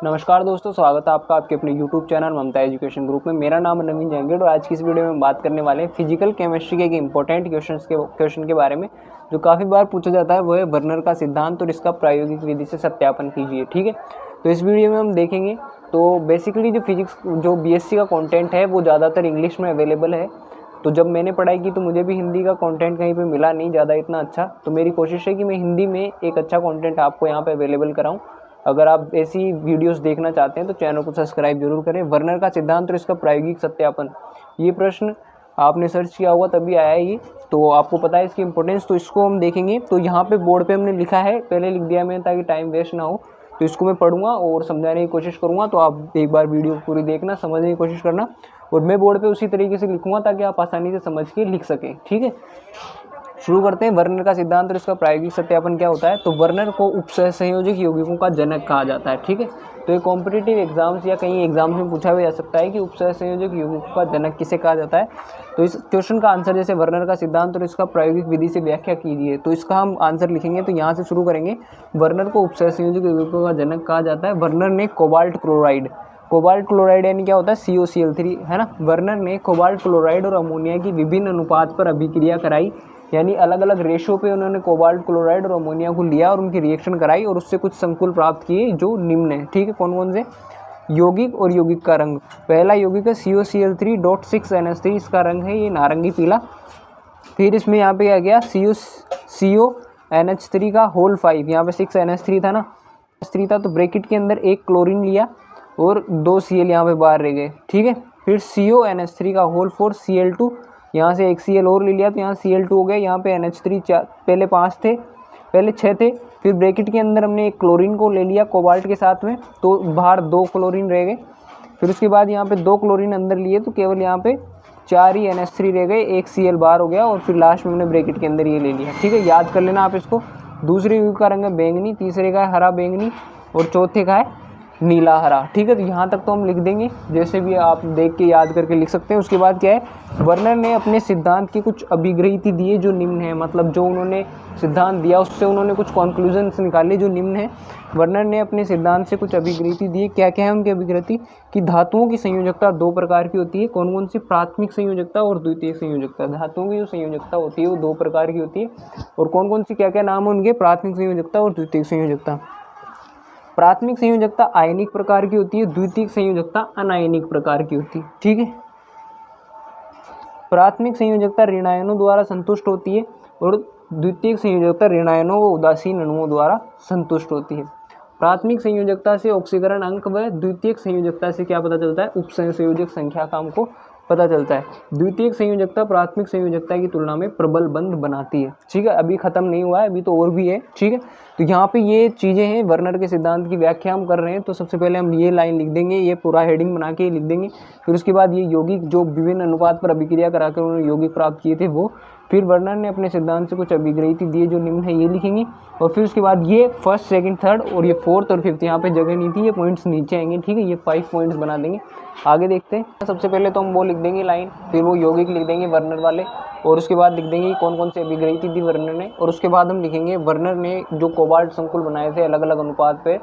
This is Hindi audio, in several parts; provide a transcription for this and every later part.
नमस्कार दोस्तों, स्वागत है आपका आपके अपने YouTube चैनल ममता एजुकेशन ग्रुप में। मेरा नाम है नवीन जहांगीर और आज की इस वीडियो में बात करने वाले हैं फिजिकल केमिस्ट्री के एक इंपॉर्टेंट क्वेश्चन के बारे में जो काफ़ी बार पूछा जाता है। वो है वर्नर का सिद्धांत और इसका प्रायोगिक विधि से सत्यापन कीजिए। ठीक है, तो इस वीडियो में हम देखेंगे। तो बेसिकली जो फिजिक्स जो BSc का कॉन्टेंट है वो ज़्यादातर इंग्लिश में अवेलेबल है। तो जब मैंने पढ़ाई की तो मुझे भी हिंदी का कंटेंट कहीं पे मिला नहीं ज़्यादा इतना अच्छा। तो मेरी कोशिश है कि मैं हिंदी में एक अच्छा कंटेंट आपको यहाँ पे अवेलेबल कराऊँ। अगर आप ऐसी वीडियोस देखना चाहते हैं तो चैनल को सब्सक्राइब जरूर करें। वर्नर का सिद्धांत और इसका प्रायोगिक सत्यापन, ये प्रश्न आपने सर्च किया होगा तभी आया ये, तो आपको पता है इसकी इंपॉर्टेंस। तो इसको हम देखेंगे। तो यहाँ पे बोर्ड पे हमने लिखा है, पहले लिख दिया मैंने ताकि टाइम वेस्ट ना हो। तो इसको मैं पढ़ूंगा और समझाने की कोशिश करूँगा। तो आप एक बार वीडियो पूरी देखना, समझने की कोशिश करना और मैं बोर्ड पे उसी तरीके से लिखूंगा ताकि आप आसानी से समझ के लिख सकें। ठीक है, शुरू करते हैं। वर्नर का सिद्धांत और इसका प्रायोगिक सत्यापन क्या होता है। तो वर्नर को उपसहसंयोजक यौगिकों का जनक कहा जाता है। ठीक है, तो ये कॉम्पिटिटिव एग्जाम्स या कहीं एग्जाम्स में पूछा भी जा सकता है कि उपसहसंयोजक यौगिकों का जनक किसे कहा जाता है। तो इस क्वेश्चन का आंसर जैसे वर्नर का सिद्धांत और इसका प्रायोगिक विधि से व्याख्या कीजिए, तो इसका हम आंसर लिखेंगे। तो यहाँ से शुरू करेंगे। वर्नर को उपसहसंयोजक यौगिकों का जनक कहा जाता है। वर्नर ने कोबाल्ट क्लोराइड यानी क्या होता है COCl3, है ना। वर्नर ने कोबाल्ट क्लोराइड और अमोनिया की विभिन्न अनुपात पर अभिक्रिया कराई, यानी अलग अलग रेशो पे उन्होंने कोबाल्ट क्लोराइड और अमोनिया को लिया और उनकी रिएक्शन कराई और उससे कुछ संकुल प्राप्त किए जो निम्न है। ठीक है, कौन कौन से? यौगिक और यौगिक का रंग। पहला यौगिक है COCl3.6NH3, इसका रंग है ये नारंगी पीला। फिर इसमें यहाँ पे क्या गया CONH3 का होल 5, यहाँ पे 6NH3 था ना, 3 था, तो ब्रैकेट के अंदर एक क्लोरीन लिया और 2 Cl यहाँ पे बाहर रह गए। ठीक है, फिर CONH3 का होल 4 Cl2, यहाँ से एक Cl और ले लिया तो यहाँ Cl2 हो गया। यहाँ पे NH3 पहले 5 थे, पहले 6 थे। फिर ब्रैकेट के अंदर हमने एक क्लोरीन को ले लिया कोबाल्ट के साथ में, तो बाहर 2 क्लोरीन रह गए। फिर उसके बाद यहाँ पे 2 क्लोरीन अंदर लिए तो केवल यहाँ पे 4 ही NH3 रह गए, एक Cl बाहर हो गया और फिर लास्ट में हमने ब्रैकेट के अंदर ये ले लिया। ठीक है, याद कर लेना आप इसको। दूसरे यौगिक का रंग है बैंगनी, तीसरे का है हरा बैंगनी और चौथे का है नीला हरा। ठीक है, तो यहाँ तक तो हम लिख देंगे, जैसे भी आप देख के याद करके लिख सकते हैं। उसके बाद क्या है, वर्नर ने अपने सिद्धांत की कुछ अभिग्रहिति दिए जो निम्न है, मतलब जो उन्होंने सिद्धांत दिया उससे उन्होंने कुछ कॉन्क्लूजन्स निकाले जो निम्न है। वर्नर ने अपने सिद्धांत से कुछ अभिग्रहिति दिए। क्या क्या है उनकी अभिग्रहिति? कि धातुओं की संयोजकता 2 प्रकार की होती है। कौन कौन सी? प्राथमिक संयोजकता और द्वितीयक संयोजकता। धातुओं की जो संयोजकता होती है वो 2 प्रकार की होती है। और कौन कौन सी, क्या क्या नाम है उनके? प्राथमिक संयोजकता और द्वितीयक संयोजकता। प्राथमिक संयोजकता आयनिक प्रकार की होती है, द्वितीयक संयोजकता अनायनिक प्रकार की होती है। ठीक है, प्राथमिक संयोजकता ऋणायनों द्वारा संतुष्ट होती है और द्वितीयक संयोजकता ऋणायनों व उदासीन अणुओं द्वारा संतुष्ट होती है। प्राथमिक संयोजकता से ऑक्सीकरण अंक व द्वितीयक संयोजकता से क्या पता चलता है? उपसंयोजक संख्या का हमको पता चलता है। द्वितीयक संयोजकता प्राथमिक संयोजकता की तुलना में प्रबल बंध बनाती है। ठीक है, अभी खत्म नहीं हुआ है, अभी तो और भी है। ठीक है, तो यहाँ पे ये चीज़ें हैं। वर्नर के सिद्धांत की व्याख्या हम कर रहे हैं, तो सबसे पहले हम ये लाइन लिख देंगे, ये पूरा हेडिंग बना के लिख देंगे। फिर उसके बाद ये यौगिक जो विभिन्न अनुपात पर अभिक्रिया कराकर उन्होंने यौगिक प्राप्त किए थे वो। फिर वर्नर ने अपने सिद्धांत से कुछ अभिग्रहिति दिए जो निम्न है, ये लिखेंगे। और फिर उसके बाद ये फर्स्ट, सेकंड, थर्ड और ये फोर्थ और फिफ्थ, यहाँ पे जगह नहीं थी, ये पॉइंट्स नीचे आएंगे। ठीक है, ये 5 पॉइंट्स बना देंगे। आगे देखते हैं। सबसे पहले तो हम वो लिख देंगे लाइन, फिर वो यौगिक लिख देंगे वर्नर वाले, और उसके बाद लिख देंगे कौन कौन से अभिग्रहिति दी वर्नर ने। और उसके बाद हम लिखेंगे वर्नर ने जो कोबाल्ट संकुल बनाए थे अलग अलग अनुपात पे,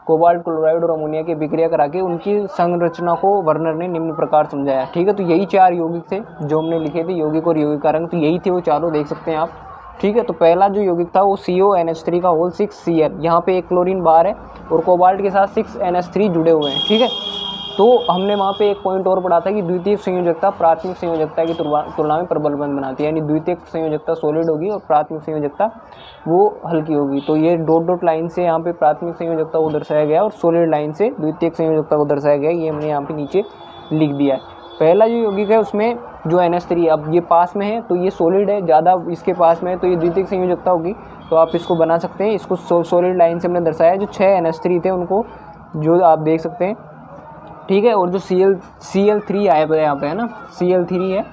कोबाल्ट क्लोराइड और अमोनिया की अभिक्रिया करा के उनकी संरचना को वर्नर ने निम्न प्रकार समझाया। ठीक है, तो यही 4 यौगिक थे जो हमने लिखे थे, यौगिक और यौगिक का रंग, तो यही थे वो चारों, देख सकते हैं आप। ठीक है, तो पहला जो यौगिक था वो CONH3 का होल 6 Cl, यहाँ पे एक क्लोरीन बाहर है और कोबाल्ट के साथ 6NH3 जुड़े हुए हैं। ठीक है, तो हमने वहाँ पे एक पॉइंट और पढ़ा था कि द्वितीयक संयोजकता प्राथमिक संयोजकता की तुलना में प्रबल बंध बनाती है, यानी द्वितीयक संयोजकता सॉलिड होगी और प्राथमिक संयोजकता वो हल्की होगी। तो ये डॉट डॉट लाइन से यहाँ पे प्राथमिक संयोजकता को दर्शाया गया और सॉलिड लाइन से द्वितीयक संयोजकता को दर्शाया गया, ये हमने यहाँ पे नीचे लिख दिया है। पहला जो यौगिक है उसमें जो NH3, अब ये पास में है तो ये सॉलिड है, ज़्यादा इसके पास में है तो ये द्वितीयक संयोजकता होगी, तो आप इसको बना सकते हैं। इसको सॉलिड लाइन से हमने दर्शाया। जो 6 NH3 थे उनको जो आप देख सकते हैं। ठीक है, और जो Cl3 आया यहाँ पे है ना, Cl3 है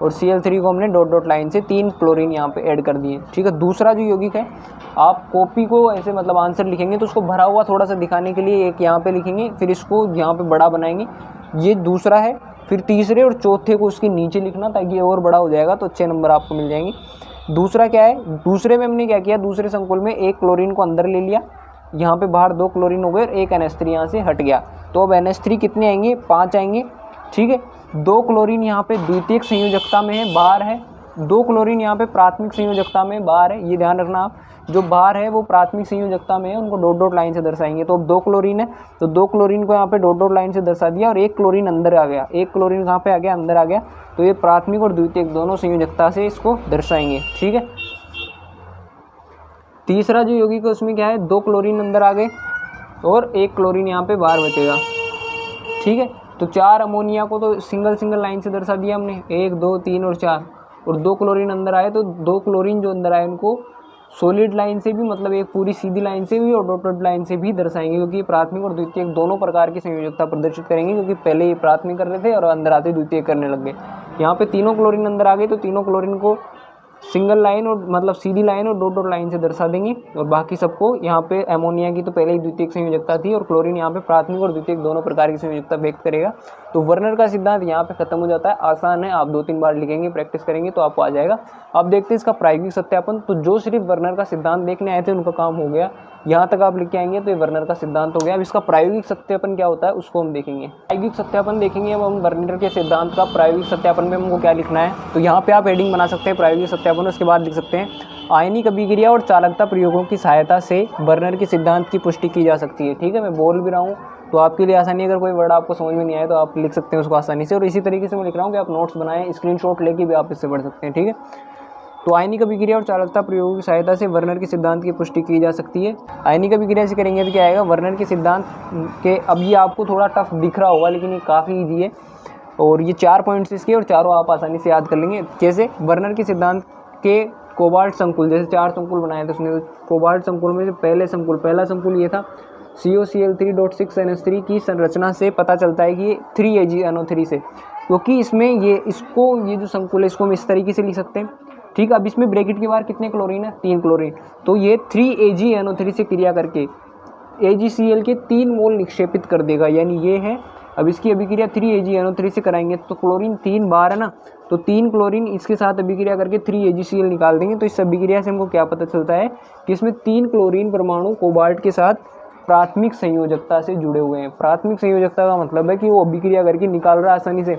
और Cl3 को हमने डॉट डॉट लाइन से 3 क्लोरीन यहाँ पे ऐड कर दिए। ठीक है, दूसरा जो यौगिक है, आप कॉपी को ऐसे मतलब आंसर लिखेंगे तो उसको भरा हुआ थोड़ा सा दिखाने के लिए एक यहाँ पे लिखेंगे, फिर इसको यहाँ पे बड़ा बनाएंगे, ये दूसरा है। फिर तीसरे और चौथे को उसके नीचे लिखना ताकि ये और बड़ा हो जाएगा, तो अच्छे नंबर आपको मिल जाएंगे। दूसरा क्या है, दूसरे में हमने क्या किया, दूसरे संकुल में एक क्लोरीन को अंदर ले लिया, यहाँ पे बाहर 2 क्लोरीन हो गए और एक NH3 यहाँ से हट गया, तो अब NH3 कितने आएंगे, 5 आएंगे। ठीक है, 2 क्लोरीन यहाँ पे द्वितीयक संयोजकता में है, बाहर है। 2 क्लोरीन यहाँ पे प्राथमिक संयोजकता में बाहर है, ये ध्यान रखना आप। जो बाहर है वो प्राथमिक संयोजकता में है, उनको डॉट डॉट लाइन से दर्शाएंगे। तो अब 2 क्लोरीन है, तो 2 क्लोरीन को यहाँ पे डॉट डॉट लाइन से दर्शा दिया और 1 क्लोरीन अंदर आ गया। 1 क्लोरीन कहाँ पे आ गया, अंदर आ गया। तो ये प्राथमिक और द्वितीयक दोनों संयोजकता से इसको दर्शाएंगे। ठीक है, तीसरा जो यौगिक है उसमें क्या है, 2 क्लोरीन अंदर आ गए और 1 क्लोरीन यहाँ पे बाहर बचेगा। ठीक है, तो 4 अमोनिया को तो सिंगल सिंगल लाइन से दर्शा दिया हमने, 1 2 3 और 4, और 2 क्लोरीन अंदर आए, तो 2 क्लोरीन जो अंदर आए उनको सॉलिड लाइन से भी, मतलब एक पूरी सीधी लाइन से भी और डॉटेड लाइन से भी दर्शाएंगे, क्योंकि प्राथमिक और द्वितीयक दोनों प्रकार की संयोजकता प्रदर्शित करेंगे, क्योंकि पहले ये प्राथमिक कर रहे थे और अंदर आते द्वितीयक करने लग गए। यहाँ पे तीनों क्लोरीन अंदर आ गए, तो तीनों क्लोरीन को सिंगल लाइन और मतलब सीधी लाइन और डॉट डॉट लाइन से दर्शा देंगे, और बाकी सबको यहाँ पे अमोनिया की तो पहले ही द्वितीयक संयोजकता थी और क्लोरीन यहाँ पे प्राथमिक और द्वितीयक दोनों प्रकार की संयोजकता व्यक्त करेगा। तो वर्नर का सिद्धांत यहाँ पे खत्म हो जाता है। आसान है, आप 2-3 बार लिखेंगे, प्रैक्टिस करेंगे तो आपको आ जाएगा। अब देखते हैं इसका प्रायोगिक सत्यापन। तो जो सिर्फ वर्नर का सिद्धांत देखने आए थे उनका काम हो गया, यहाँ तक आप लिख के आएंगे तो ये वर्नर का सिद्धांत हो गया। अब इसका प्रायोगिक सत्यापन क्या होता है उसको हम देखेंगे। प्रायोगिक सत्यापन देखेंगे अब हम वर्नर के सिद्धांत का। प्रायोगिक सत्यापन में हमको क्या लिखना है, तो यहाँ पे आप हेडिंग बना सकते हैं प्रायोगिक सत्यापन, उसके बाद लिख सकते हैं आयनिक अभिक्रिया और चालकता प्रयोगों की सहायता से वर्नर के सिद्धांत की पुष्टि की जा सकती है। ठीक है, मैं बोल भी रहा हूँ तो आपके लिए आसानी, अगर कोई वर्ड आपको समझ में नहीं आए तो आप लिख सकते हैं उसको आसानी से। और इसी तरीके से मैं लिख रहा हूँ कि आप नोट्स बनाएं, स्क्रीनशॉट लेके भी आप इससे पढ़ सकते हैं। ठीक है, तो आयनिक अभिक्रिया और चालकता प्रयोगों की सहायता से वर्नर के सिद्धांत की पुष्टि की जा सकती है। आयनिक अभिक्रिया से करेंगे तो क्या आएगा, वर्नर के सिद्धांत के, अब ये आपको थोड़ा टफ दिख रहा होगा लेकिन ये काफ़ी ईजी है, और ये 4 पॉइंट्स इसके और चारों आप आसानी से याद कर लेंगे। जैसे वर्नर के सिद्धांत के कोबाल्ट संकुल, जैसे 4 संकुल बनाए थे उसने, कोबाल्ट संकुल में जो पहला संकुल ये था COCl3.6 NH3 की संरचना से पता चलता है कि ये 3AgNO3 से, क्योंकि इसमें ये जो संकुल है इसको हम इस तरीके से लिख सकते हैं। ठीक, अब इसमें ब्रैकेट के बाहर कितने क्लोरीन है, 3 क्लोरीन, तो ये 3AgNO3 से क्रिया करके AgCl के 3 मोल निक्षेपित कर देगा, यानी ये है। अब इसकी अभिक्रिया 3AgNO3 से कराएंगे तो क्लोरीन 3 बार है ना, तो 3 क्लोरीन इसके साथ अभिक्रिया करके 3AgCl निकाल देंगे। तो इस अभिक्रिया से हमको क्या पता चलता है कि इसमें 3 क्लोरीन परमाणु कोबाल्ट के साथ प्राथमिक संयोजकता से जुड़े हुए हैं। प्राथमिक संयोजकता का मतलब है कि वो अभिक्रिया करके निकाल रहा है आसानी से,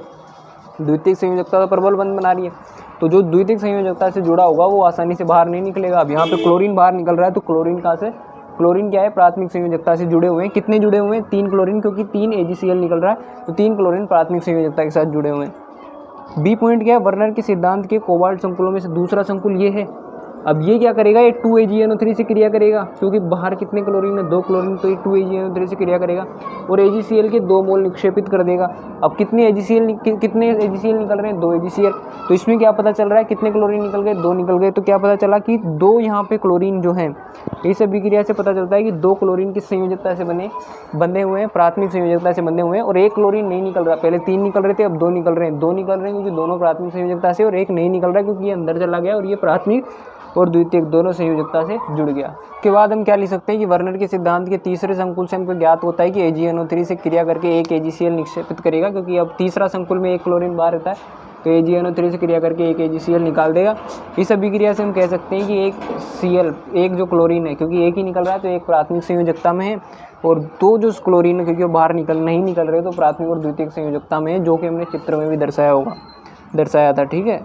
द्वितीयक संयोजकता का प्रबल बंध बना रही है, तो जो द्वितीयक संयोजकता से जुड़ा होगा वो आसानी से बाहर नहीं निकलेगा। अब यहाँ पे क्लोरीन बाहर निकल रहा है, तो क्लोरीन कहाँ से, क्लोरीन क्या है, प्राथमिक संयोजकता से जुड़े हुए हैं। कितने जुड़े हुए हैं, 3 क्लोरीन, क्योंकि 3 AgCl निकल रहा है, तो 3 क्लोरीन प्राथमिक संयोजकता के साथ जुड़े हुए हैं। बी पॉइंट क्या है, वर्नर के सिद्धांत के कोबाल्ट संकुलों में से दूसरा संकुल ये है। अब ये क्या करेगा, ये 2AgNO3 से क्रिया करेगा, क्योंकि बाहर कितने क्लोरीन है, 2 क्लोरीन, तो ये 2AgNO3 से क्रिया करेगा और AgCl के 2 मोल निक्षेपित कर देगा। अब कितने AgCl निकल रहे हैं, 2 AgCl, तो इसमें क्या पता चल रहा है, कितने क्लोरीन निकल गए, 2 निकल गए, तो क्या पता चला कि 2 यहाँ पे क्लोरीन जो हैं, इस अभिक्रिया से पता चलता है कि 2 क्लोरीन किस संयोजकता से बंधे हुए हैं, प्राथमिक संयोजकता से बंधे हुए हैं, और 1 क्लोरीन नहीं निकल रहा। पहले 3 निकल रहे थे, अब 2 निकल रहे हैं। 2 निकल रहे हैं क्योंकि दोनों प्राथमिक संयोजकता से, और 1 नहीं निकल रहा है क्योंकि ये अंदर चला गया और ये प्राथमिक और द्वितीयक दोनों संयोजकता से जुड़ गया। उसके बाद हम क्या लिख सकते हैं कि वर्नर के सिद्धांत के तीसरे संकुल से हमको ज्ञात होता है कि AgNO3 से क्रिया करके 1 AgCl निक्षेपित करेगा, क्योंकि अब तीसरा संकुल में 1 क्लोरीन बाहर रहता है, तो AgNO3 से क्रिया करके 1 AgCl निकाल देगा। इस अभिक्रिया से हम कह सकते हैं कि 1 Cl, एक जो क्लोरीन है, क्योंकि 1 ही निकल रहा है तो 1 प्राथमिक संयोजकता में है, और 2 जो क्लोरीन है क्योंकि वो बाहर नहीं निकल रहे तो प्राथमिक और द्वितीयक संयोजकता में है, जो कि हमने चित्र में भी दर्शाया था। ठीक है,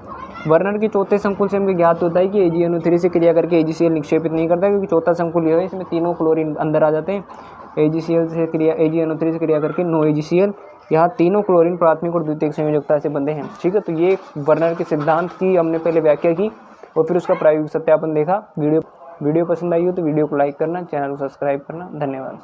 वर्नर के चौथे संकुल से हमें ज्ञात होता है कि AgNO3 से क्रिया करके AgCl निक्षेपित नहीं करता, क्योंकि चौथा संकुल ये है, इसमें तीनों क्लोरीन अंदर आ जाते हैं। AgNO3 से क्रिया करके नो AgCl, यहाँ तीनों क्लोरीन प्राथमिक और द्वितीयक संयोजकता से बंधे हैं। ठीक है, तो ये वर्नर के सिद्धांत की हमने पहले व्याख्या की और फिर उसका प्रायोगिक सत्यापन देखा। वीडियो पसंद आई हो तो वीडियो को लाइक करना, चैनल को सब्सक्राइब करना। धन्यवाद।